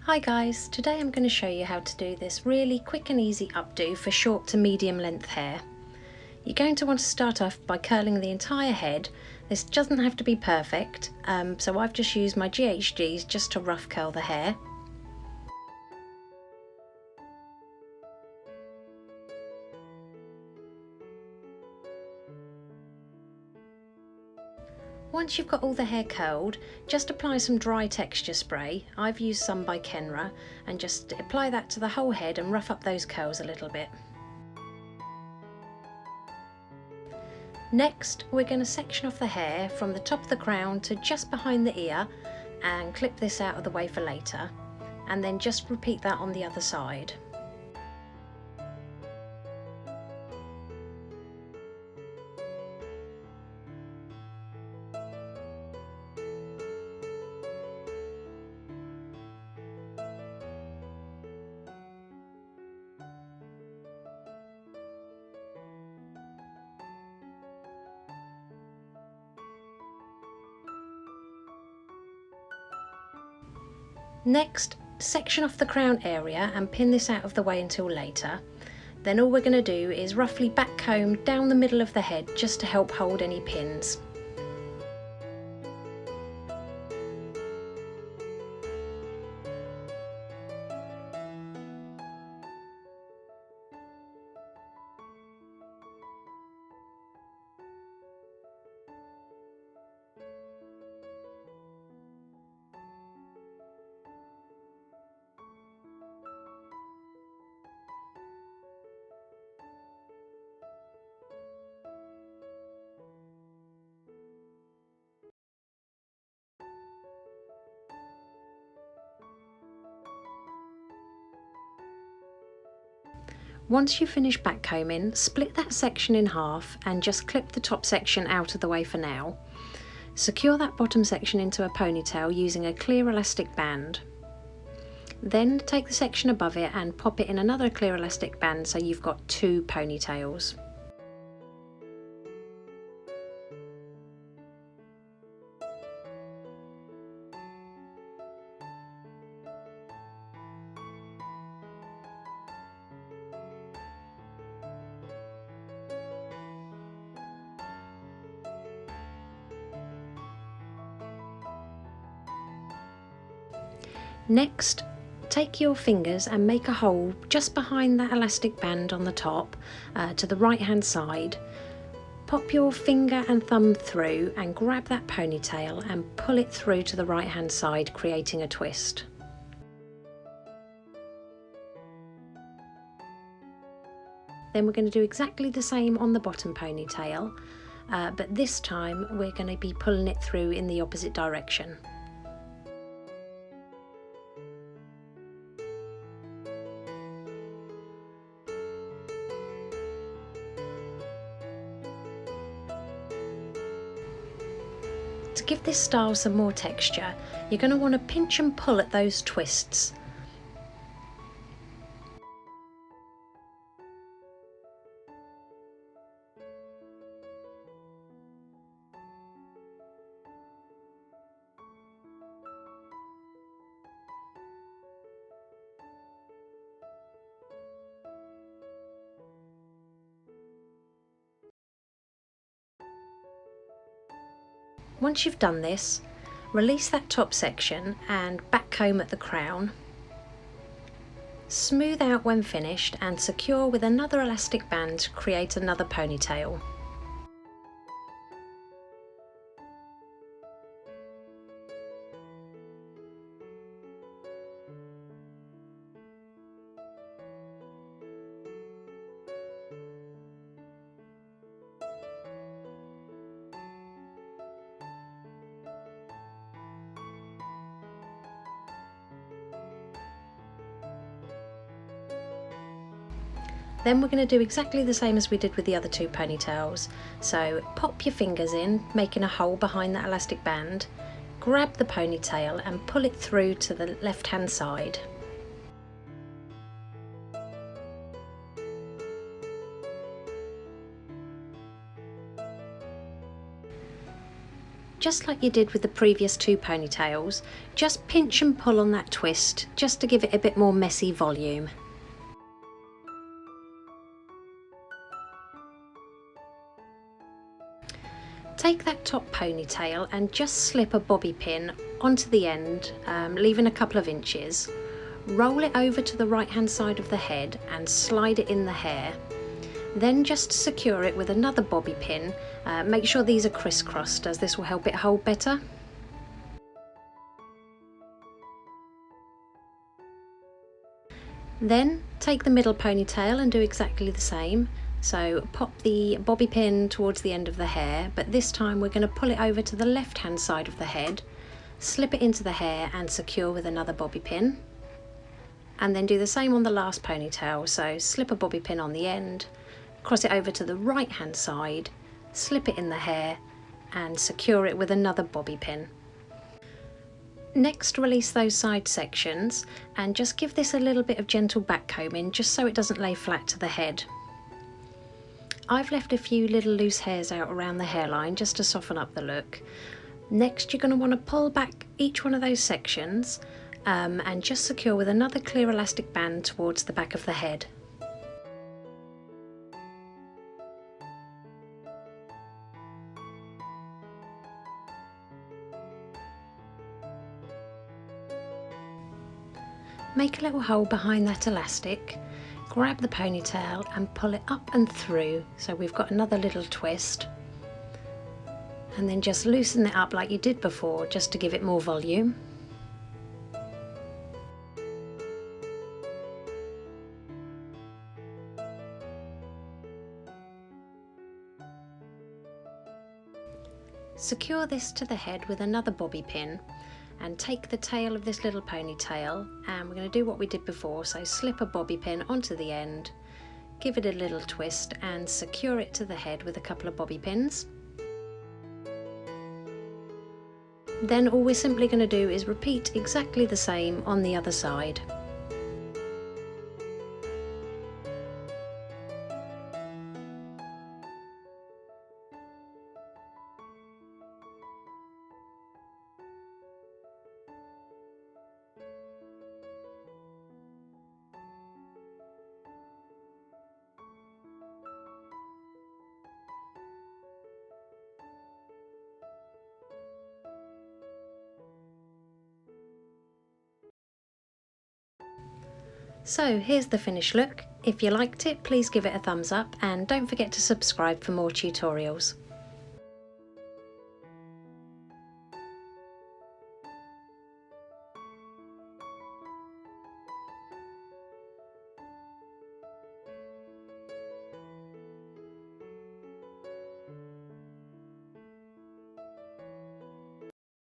Hi guys, today I'm going to show you how to do this really quick and easy updo for short to medium length hair. You're going to want to start off by curling the entire head. This doesn't have to be perfect, so I've just used my GHGs just to rough curl the hair. Once you've got all the hair curled, just apply some dry texture spray. I've used some by Kenra, and just apply that to the whole head and rough up those curls a little bit. Next, we're going to section off the hair from the top of the crown to just behind the ear and clip this out of the way for later, and then just repeat that on the other side. Next, section off the crown area and pin this out of the way until later. Then all we're going to do is roughly back comb down the middle of the head just to help hold any pins. Once you finish back combing, split that section in half and just clip the top section out of the way for now. Secure that bottom section into a ponytail using a clear elastic band. Then take the section above it and pop it in another clear elastic band so you've got two ponytails. Next, take your fingers and make a hole just behind that elastic band on the top to the right hand side. Pop your finger and thumb through and grab that ponytail and pull it through to the right hand side, creating a twist. Then we're going to do exactly the same on the bottom ponytail, but this time we're going to be pulling it through in the opposite direction. To give this style some more texture, you're going to want to pinch and pull at those twists. Once you've done this, release that top section and back comb at the crown. Smooth out when finished and secure with another elastic band to create another ponytail. Then we're going to do exactly the same as we did with the other two ponytails. So pop your fingers in, making a hole behind that elastic band, grab the ponytail and pull it through to the left hand side. Just like you did with the previous two ponytails, just pinch and pull on that twist just to give it a bit more messy volume. Take that top ponytail and just slip a bobby pin onto the end, leaving a couple of inches. Roll it over to the right hand side of the head and slide it in the hair. Then just secure it with another bobby pin. Make sure these are crisscrossed, as this will help it hold better. Then take the middle ponytail and do exactly the same. So pop the bobby pin towards the end of the hair, but this time we're going to pull it over to the left hand side of the head, slip it into the hair and secure with another bobby pin. And then do the same on the last ponytail, so slip a bobby pin on the end, cross it over to the right hand side, slip it in the hair and secure it with another bobby pin. Next, release those side sections and just give this a little bit of gentle back combing just so it doesn't lay flat to the head. I've left a few little loose hairs out around the hairline just to soften up the look. Next, you're going to want to pull back each one of those sections and just secure with another clear elastic band towards the back of the head. Make a little hole behind that elastic, grab the ponytail and pull it up and through, so we've got another little twist, and then just loosen it up like you did before just to give it more volume. Secure this to the head with another bobby pin and take the tail of this little ponytail, and we're going to do what we did before, so slip a bobby pin onto the end, give it a little twist and secure it to the head with a couple of bobby pins. Then all we're simply going to do is repeat exactly the same on the other side. So here's the finished look. If you liked it, please give it a thumbs up and don't forget to subscribe for more tutorials.